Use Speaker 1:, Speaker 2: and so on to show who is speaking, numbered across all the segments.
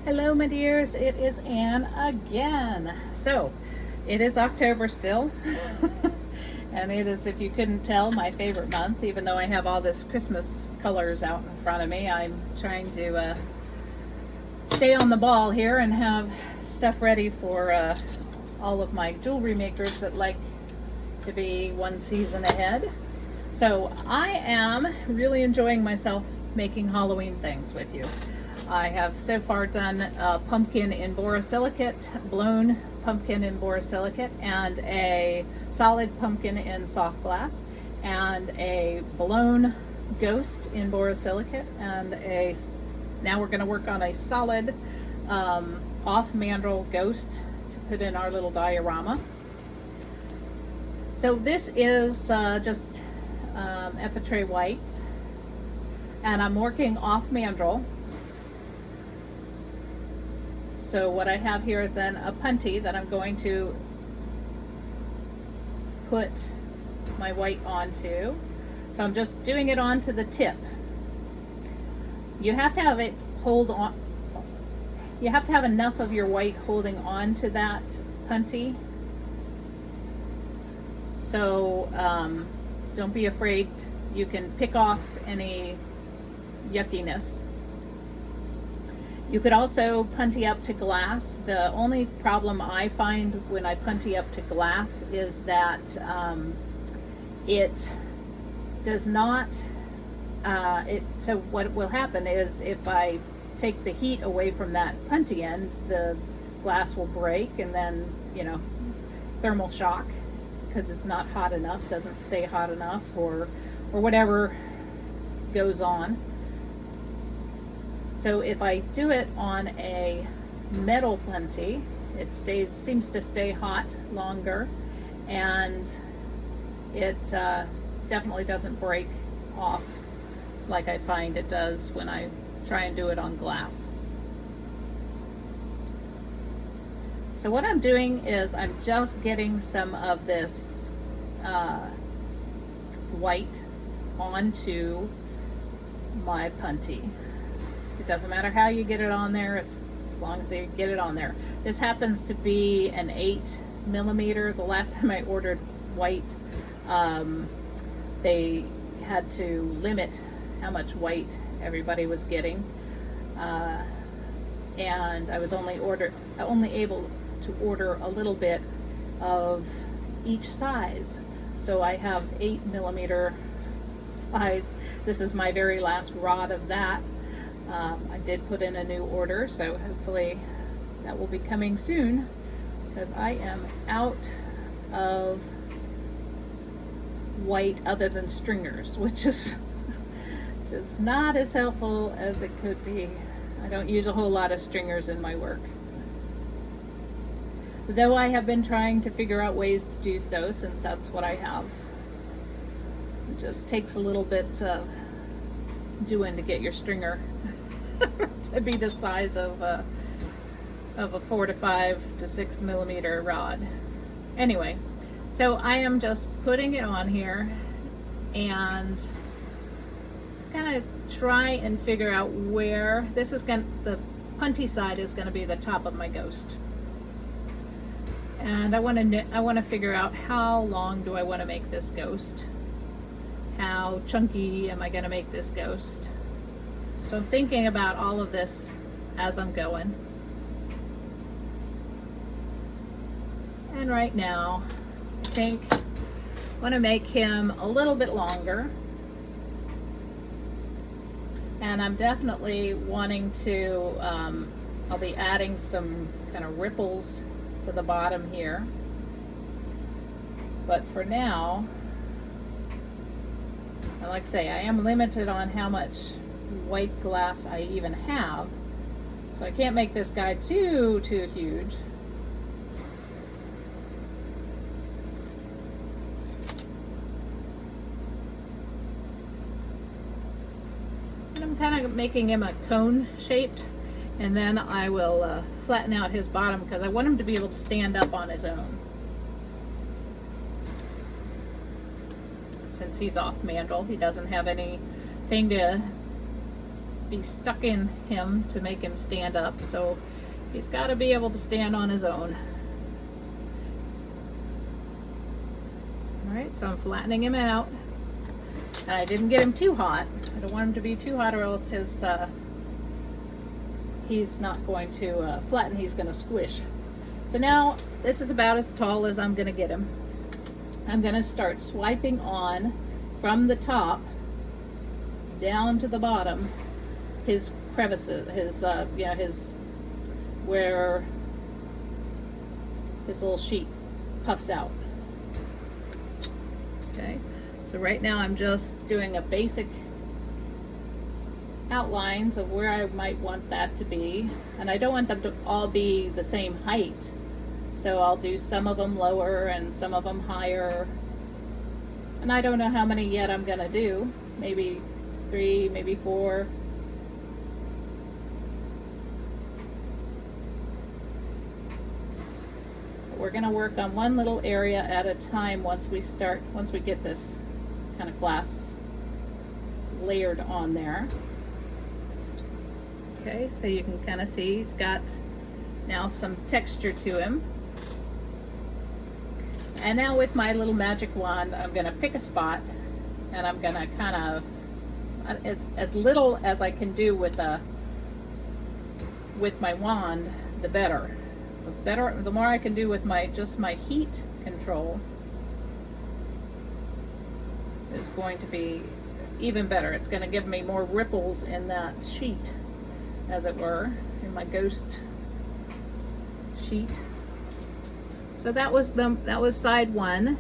Speaker 1: Hello, my dears. It is Anne again. So, it is October still, and it is, if you couldn't tell, my favorite month. Even though I have all this Christmas colors out in front of me, I'm trying to stay on the ball here and have stuff ready for all of my jewelry makers that like to be one season ahead. So, I am really enjoying myself making Halloween things with you. I have so far done a pumpkin in borosilicate, blown pumpkin in borosilicate, and a solid pumpkin in soft glass, and a blown ghost in borosilicate, and now we're going to work on a solid off mandrel ghost to put in our little diorama. So this is just Effitre white, and I'm working off mandrel. So what I have here is then a punty that I'm going to put my white onto. So I'm just doing it onto the tip. You have to have it hold on. You have to have enough of your white holding on to that punty. So don't be afraid. You can pick off any yuckiness. You could also punty up to glass. The only problem I find when I punty up to glass is that it does not, so what will happen is if I take the heat away from that punty end, the glass will break and then, thermal shock because it's not hot enough, doesn't stay hot enough or whatever goes on. So if I do it on a metal punty, it seems to stay hot longer, and it definitely doesn't break off like I find it does when I try and do it on glass. So what I'm doing is I'm just getting some of this white onto my punty. It doesn't matter how you get it on there, it's as long as you get it on there. This happens to be an 8mm. The last time I ordered white, they had to limit how much white everybody was getting. And I was only able to order a little bit of each size. So I have 8mm size. This is my very last rod of that. I did put in a new order, so hopefully that will be coming soon, because I am out of white other than stringers, which is just not as helpful as it could be. I don't use a whole lot of stringers in my work, though I have been trying to figure out ways to do so, since that's what I have. It just takes a little bit doing to get your stringer to be the size of a 4 to 5 to 6mm rod. Anyway, so I am just putting it on here and kind of try and figure out where this is going. The punty side is going to be the top of my ghost, and I want to figure out how long do I want to make this ghost. How chunky am I going to make this ghost? So I'm thinking about all of this as I'm going. And right now, I think I want to make him a little bit longer. And I'm definitely wanting to, I'll be adding some kind of ripples to the bottom here. But for now, and like I say, I am limited on how much white glass I even have, so I can't make this guy too huge. And I'm kind of making him a cone shaped, and then I will flatten out his bottom because I want him to be able to stand up on his own, since he's off mandrel. He doesn't have anything to be stuck in him to make him stand up. So he's got to be able to stand on his own. All right, so I'm flattening him out. And I didn't get him too hot. I don't want him to be too hot or else his he's not going to flatten, he's going to squish. So now this is about as tall as I'm going to get him. I'm going to start swiping on from the top down to the bottom his crevices, his his where his little sheet puffs out. Okay, so right now I'm just doing a basic outlines of where I might want that to be, and I don't want them to all be the same height, so I'll do some of them lower and some of them higher, and I don't know how many yet I'm gonna do, maybe 3, maybe 4. But we're gonna work on one little area at a time once we get this kind of glass layered on there. Okay, so you can kind of see he's got now some texture to him. And now with my little magic wand, I'm going to pick a spot and I'm going to kind of, as little as I can do with my wand, the better. The more I can do with just my heat control is going to be even better. It's going to give me more ripples in that sheet, as it were, in my ghost sheet. So that was side one.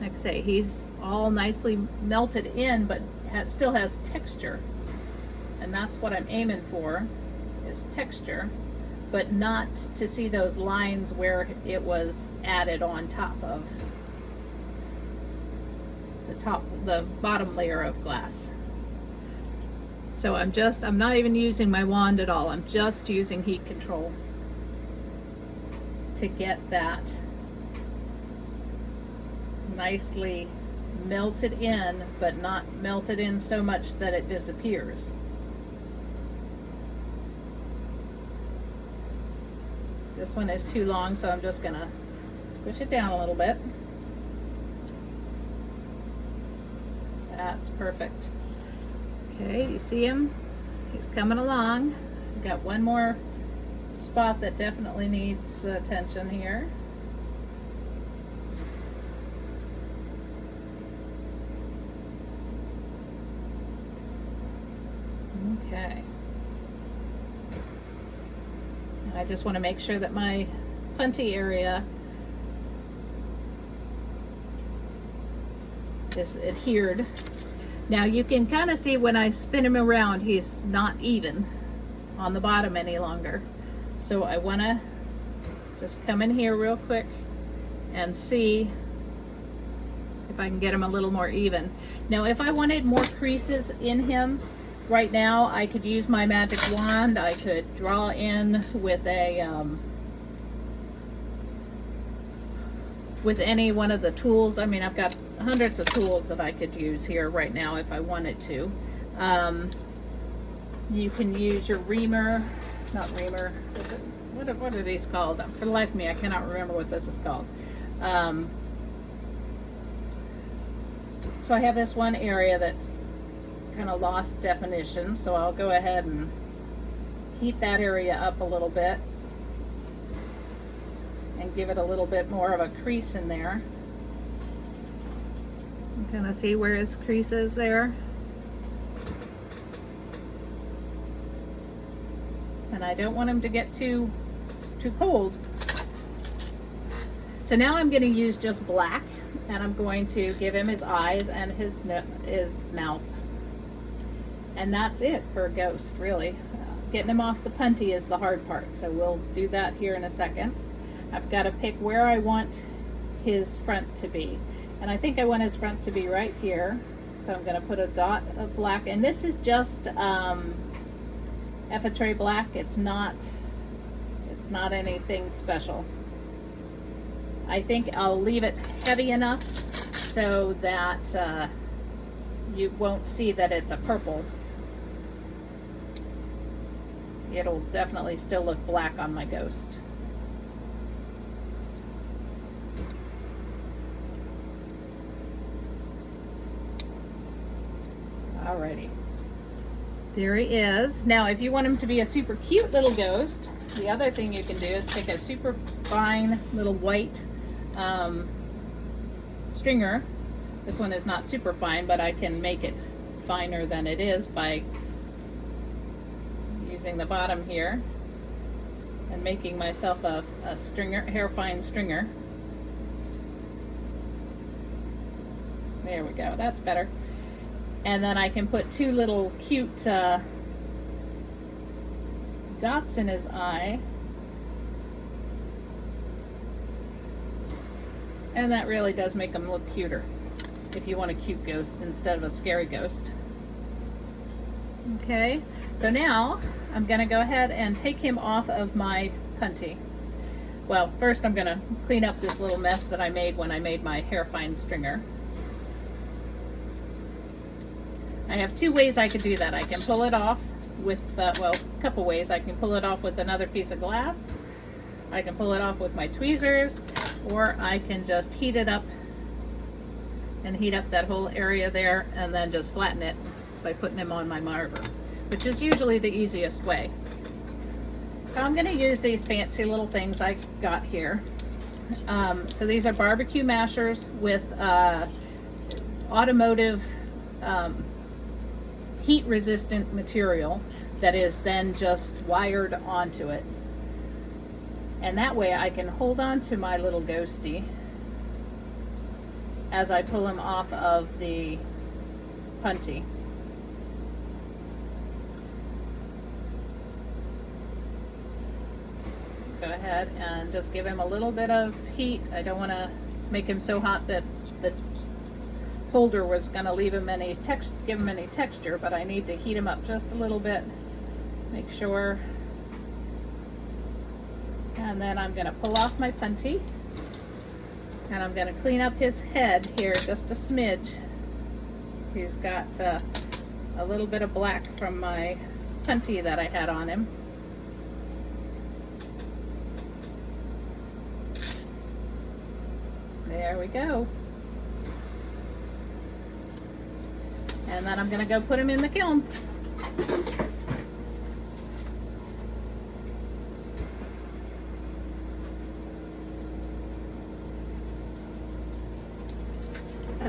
Speaker 1: Like I say, he's all nicely melted in, but still has texture, and that's what I'm aiming for, is texture, but not to see those lines where it was added on top of the bottom layer of glass. So I'm not even using my wand at all. I'm just using heat control to get that nicely melted in, but not melted in so much that it disappears. This one is too long, so I'm just gonna squish it down a little bit. That's perfect. Okay, you see him? He's coming along. We've got one more spot that definitely needs attention here. Okay. I just want to make sure that my punty area is adhered. Now you can kind of see when I spin him around, he's not even on the bottom any longer. So I want to just come in here real quick and see if I can get him a little more even. Now if I wanted more creases in him, right now I could use my magic wand. I could draw in with with any one of the tools. I mean, I've got hundreds of tools that I could use here right now if I wanted to. You can use your reamer, not reamer, is it, what are these called? For the life of me, I cannot remember what this is called. So I have this one area that's kind of lost definition, so I'll go ahead and heat that area up a little bit and give it a little bit more of a crease in there. You kind of see where his crease is there. And I don't want him to get too cold. So now I'm going to use just black, and I'm going to give him his eyes and his mouth. And that's it for a ghost, really. Getting him off the punty is the hard part, so we'll do that here in a second. I've got to pick where I want his front to be. And I think I want his front to be right here. So I'm going to put a dot of black. And this is just Effetre black. It's not anything special. I think I'll leave it heavy enough so that you won't see that it's a purple. it'll definitely still look black on my ghost. Alrighty. There he is. Now, if you want him to be a super cute little ghost, the other thing you can do is take a super fine little white stringer. This one is not super fine, but I can make it finer than it is by using the bottom here and making myself a stringer, hair fine stringer. There we go, that's better. And then I can put two little cute dots in his eye. And that really does make him look cuter if you want a cute ghost instead of a scary ghost. Okay, so now I'm going to go ahead and take him off of my punty. Well, first I'm going to clean up this little mess that I made when I made my hair fine stringer. I have two ways I could do that. I can pull it off with, well, a couple ways. I can pull it off with another piece of glass. I can pull it off with my tweezers, or I can just heat it up and heat up that whole area there and then just flatten it by putting them on my marver, which is usually the easiest way. So I'm going to use these fancy little things I got here. So these are barbecue mashers with automotive heat resistant material that is then just wired onto it. And that way I can hold on to my little ghosty as I pull him off of the punty. Go ahead and just give him a little bit of heat. I don't want to make him so hot that the holder was going to give him any texture, but I need to heat him up just a little bit. Make sure. And then I'm going to pull off my punty, and I'm going to clean up his head here just a smidge. He's got a little bit of black from my punty that I had on him. There we go. And then I'm going to go put him in the kiln.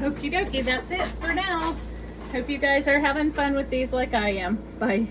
Speaker 1: Okie dokie, that's it for now. Hope you guys are having fun with these like I am by